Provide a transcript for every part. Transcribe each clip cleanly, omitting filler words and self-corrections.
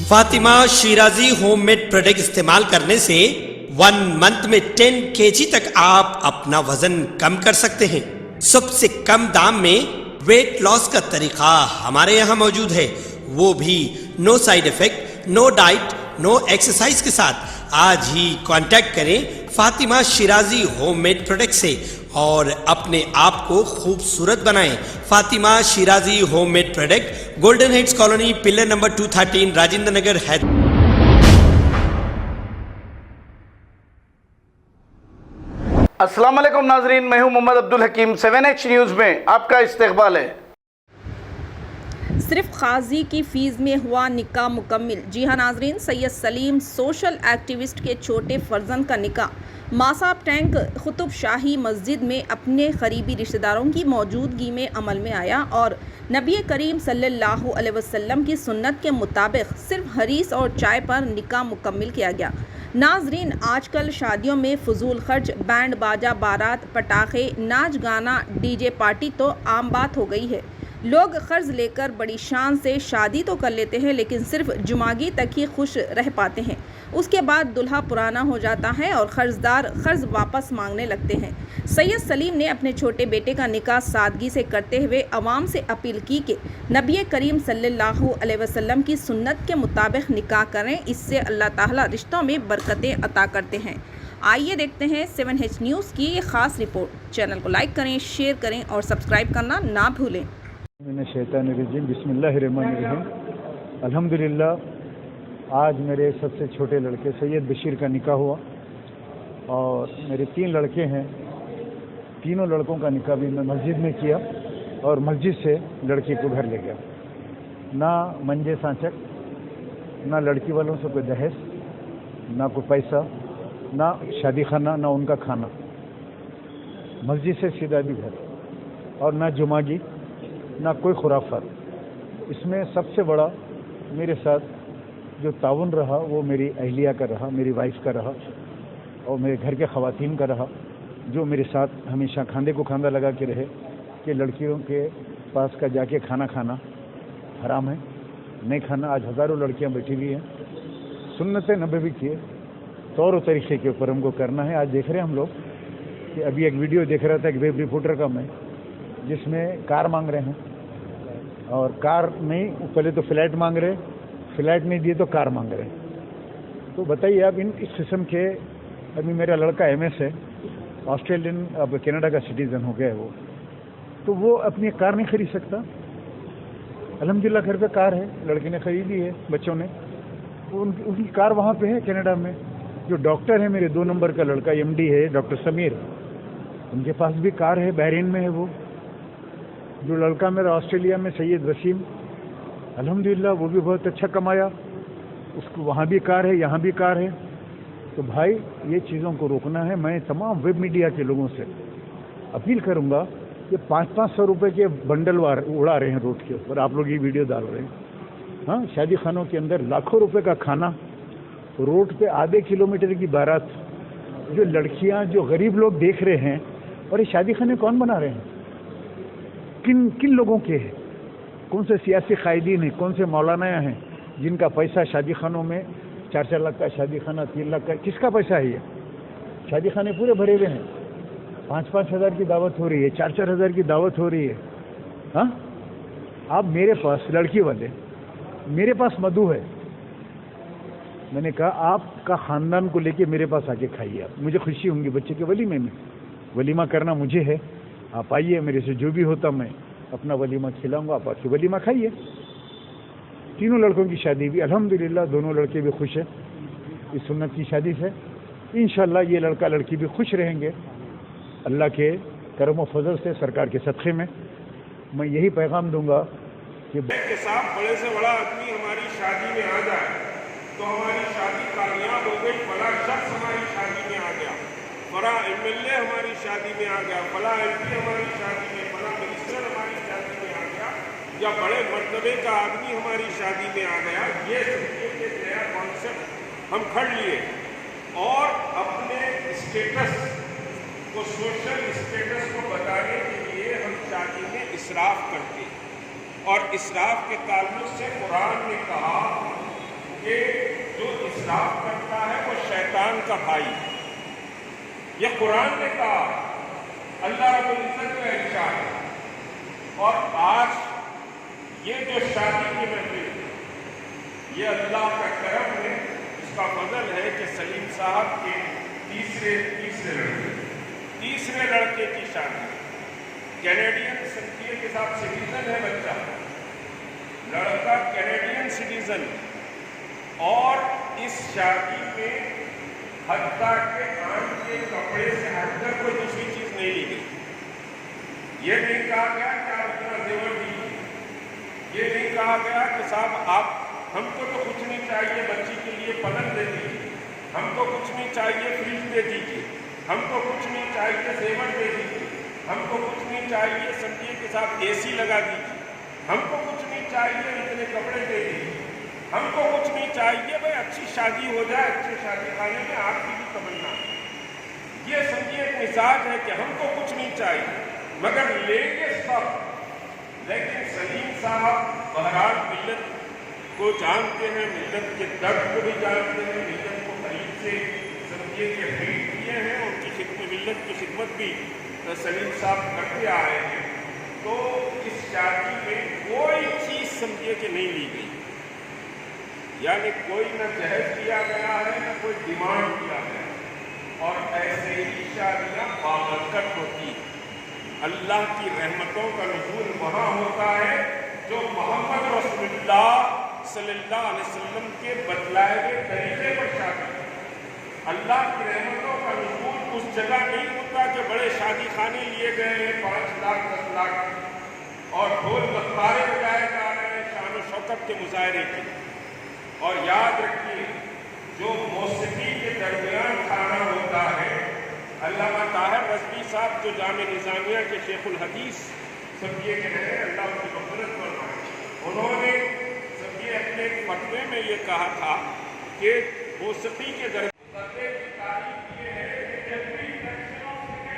Fatima Shirazi homemade product इस्तेमाल करने से 1 मंथ में 10 kg तक आप अपना वजन कम कर सकते हैं। सबसे कम दाम में वेट लॉस का तरीका हमारे यहाँ मौजूद है, वो भी no side effect, no diet, no exercise के साथ। आज ही कांटेक्ट करें फातिमा शिराजी होममेड प्रोडक्ट से और अपने आप को खूबसूरत बनाएं। Fatima Shirazi homemade product, golden heads colony, pillar number 213, Rajendra Nagar, Hyderabad. अस्सलाम वालेकुम नाजरीन, मैं हूं मोहम्मद अब्दुल हकीम। 7H न्यूज़ में आपका इस्तकबाल है। सिर्फ काजी की फीस में हुआ निकाह मुकम्मिल। जी हाँ नाजरीन, सैयद सलीम सोशल एक्टिविस्ट के छोटे फर्जंद का निकाह मासाब टैंक कुतुब शाही मस्जिद में अपने करीबी रिश्तेदारों की मौजूदगी में अमल में आया और नबी करीम सल्लल्लाहु अलैहि वसल्लम की सुन्नत के मुताबिक सिर्फ हरीस और चाय पर निकाह मुकम्मिल किया गया। नाजरीन, आजकल शादियों में फजूल खर्च, बैंड बाजा, बारात, पटाखे, नाच गाना, डीजे पार्टी तो आम बात हो गई है। लोग कर्ज लेकर बड़ी शान से शादी तो कर लेते हैं, लेकिन सिर्फ जुमागी तक ही खुश रह पाते हैं। उसके बाद दुल्हा पुराना हो जाता है और कर्जदार कर्ज वापस मांगने लगते हैं। सैयद सलीम ने अपने छोटे बेटे का निकाह सादगी से करते हुए अवाम से अपील की कि नबी करीम सल्लल्लाहु अलैहि वसल्लम की सुन्नत के मुताबिक निकाह करें, इससे अल्लाह ताला रिश्तों में बरकतें अता करते हैं। आइए देखते हैं 7H न्यूज़ की ये ख़ास रिपोर्ट। चैनल को लाइक करें, शेयर करें और सब्सक्राइब करना ना भूलें। बिस्मिल्लाहिर्रहमानिर्रहीम। अल्हम्दुलिल्लाह, आज मेरे सबसे छोटे लड़के सैयद बशीर का निकाह हुआ और मेरे 3 लड़के हैं। तीनों लड़कों का निकाह भी मैं मस्जिद में किया और मस्जिद से लड़की को घर ले गया। ना मंजे सांचक, ना लड़की वालों से कोई दहेज, ना कोई पैसा, ना शादी खाना, ना उनका खाना। मस्जिद से सीधा भी घर और ना जुमागी, ना कोई खुराफात। इसमें सबसे बड़ा मेरे साथ जो ताउन रहा वो मेरी अहलिया का रहा, मेरी वाइफ का रहा और मेरे घर के ख़वातीन का रहा, जो मेरे साथ हमेशा खांदे को खांदा लगा के रहे कि लड़कियों के पास का जाके खाना खाना हराम है, नहीं खाना। आज हज़ारों लड़कियां बैठी हुई हैं, सुन्नत नबवी के तौर और तरीक़े के ऊपर हमको करना है। आज देख रहे हैं हम लोग कि अभी एक वीडियो देख रहा था एक वेब रिपोर्टर का मैं, जिसमें कार मांग रहे हैं और कार नहीं, पहले तो फ्लैट मांग रहे, फ्लैट नहीं दिए तो कार मांग रहे। तो बताइए आप इस किस्म के। अभी मेरा लड़का MS है, ऑस्ट्रेलियन, अब कनाडा का सिटीज़न हो गया है वो, तो वो अपनी कार नहीं खरीद सकता। अल्हम्दुलिल्लाह घर पे कार है, लड़के ने खरीदी है, बच्चों ने, उनकी कार वहाँ पे है कनाडा में। जो डॉक्टर है मेरे 2 नंबर का लड़का MD है, डॉक्टर समीर, उनके पास भी कार है, बहरीन में है वो। जो लड़का मेरा ऑस्ट्रेलिया में सैयद वसीम, अल्हम्दुलिल्लाह वो भी बहुत अच्छा कमाया, उसको वहाँ भी कार है, यहाँ भी कार है। तो भाई ये चीज़ों को रोकना है। मैं तमाम वेब मीडिया के लोगों से अपील करूँगा कि 500-500 रुपये के बंडल उड़ा रहे हैं रोड के ऊपर, आप लोग ये वीडियो डाल रहे हैं। हाँ, शादी खानों के अंदर लाखों रुपए का खाना, रोड पे आधे किलोमीटर की बारात, जो लड़कियाँ, जो गरीब लोग देख रहे हैं। और ये शादी खाने कौन बना रहे हैं? किन लोगों के हैं? कौन से सियासी कायदीन हैं, कौन से मौलाना हैं जिनका पैसा शादी खानों में 4-4 लाख का शादी खाना, 3 लाख का, किसका पैसा है ये? शादी खाने पूरे भरे हुए हैं, 5-5 हज़ार की दावत हो रही है, 4-4 हज़ार की दावत हो रही है। हाँ, आप मेरे पास लड़की वाले, मेरे पास मधु है, मैंने कहा आपका ख़ानदान को लेके मेरे पास आके खाइए आप, मुझे खुशी होंगी बच्चे के वलीमे में। वलीमा करना मुझे है, आप आइए, मेरे से जो भी होता मैं अपना वलीमा खिलाऊंगा, आप आके वलीमा खाइए। तीनों लड़कों की शादी भी अल्हम्दुलिल्लाह, दोनों लड़के भी खुश हैं इस सुन्नत की शादी से। इंशाअल्लाह ये लड़का लड़की भी खुश रहेंगे अल्लाह के करम व फजल से, सरकार के सदक़े में। मैं यही पैगाम दूंगा कि साहब बड़े से बड़ा आदमी हमारी शादी में आ जाए तो हमारी शादी कामयाब हो गई, बड़ा शख्स हमारी शादी में आ गया, बड़ा MLA हमारी शादी में आ गया, बड़ा MP हमारी शादी में, बड़ा मिनिस्टर हमारी शादी में आ गया, या बड़े मर्तबे का आदमी हमारी शादी में आ गया। ये समझिए कि नया कॉन्सेप्ट हम खड़ लिए और अपने स्टेटस को, सोशल स्टेटस को बताने के लिए हम शादी में इसराफ करते हैं। और इसराफ के ताल्लुक से कुरान ने कहा का भाई। यह कुरान ने कहा, अल्लाह रब्बुल इज्जत का इरशाद है। और आज ये जो शादी की महफिल है, ये अल्लाह का करम है, इसका फजल है कि सलीम साहब के तीसरे लड़के की शादी, कैनेडियन संघीय के साथ सिटीजन है बच्चा, लड़का कैनेडियन सिटीजन, और इस शादी में हत्ता के कान के कपड़े से हटकर कोई दूसरी चीज नहीं ली गई। ये नहीं कहा गया कि आप इतना जेवर दीजिए, ये नहीं कहा गया कि साहब आप हमको तो कुछ नहीं चाहिए, बच्ची के लिए पलंग दे दीजिए, हमको कुछ नहीं चाहिए, फ्रिज दे दीजिए, हमको कुछ नहीं चाहिए, जेवर दे दीजिए, हमको कुछ नहीं चाहिए, समझिए के साथ एसी लगा दीजिए, हमको कुछ नहीं चाहिए, इतने कपड़े दे दीजिए, हमको कुछ नहीं चाहिए, भाई अच्छी शादी हो जाए, अच्छे शादी खाने में आपकी भी तमन्ना है। ये समझिए एक मिजाज है कि हमको कुछ नहीं चाहिए मगर लेंगे सब। लेकिन सलीम साहब बहरहाल मिल्लत को जानते हैं, मिल्लत के दर्द को भी जानते हैं, मिल्लत को करीब से समझिए कि भेंट किए हैं, उनकी खिदमत, मिल्लत की खिदमत भी सलीम साहब करते आ रहे हैं। तो इस शादी में कोई चीज़ समझिए कि नहीं ली गई, यानी कोई न जहेज किया गया है न कोई डिमांड किया गया। और ऐसे ही शादियाँ बाबरकत होती हैं। अल्लाह की रहमतों का नुज़ूल वहाँ होता है जो मोहम्मद रसूलुल्लाह सल्लल्लाहु अलैहि वसल्लम के बतलाए हुए तरीके पर शादी। अल्लाह की रहमतों का नुज़ूल उस जगह नहीं होता कि बड़े शादी खाने लिए गए हैं 5 लाख 10 लाख और ढोल नगाड़े बजाए जा रहे हैं शान और शौकत के मुजाहरे की। और याद रखिए, जो मौसीकी के दरमियान खाना होता है, अल्लामा ताहिर रज़वी साहब जो जामे निज़ामिया के शेखुल हदीस समझिए के रहे, अल्लाह उनकी मग़फ़िरत फरमाए, उन्होंने समझिए अपने एक फतवे में ये कहा था कि मौसीकी के दरमियान की तारीफ ये है कि जब भी इलेक्शनों से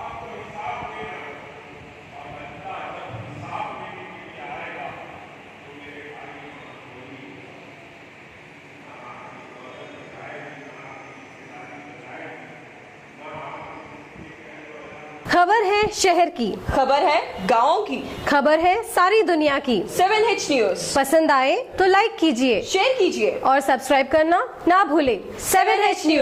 आपको हिसाब देना और अल्लाह जब हिसाब देने के लिए आएगा तो मेरे भाई खबर है शहर की, खबर है गाँव की, खबर है सारी दुनिया की। 7H न्यूज पसंद आए तो लाइक कीजिए, शेयर कीजिए और सब्सक्राइब करना ना भूलें। 7H news.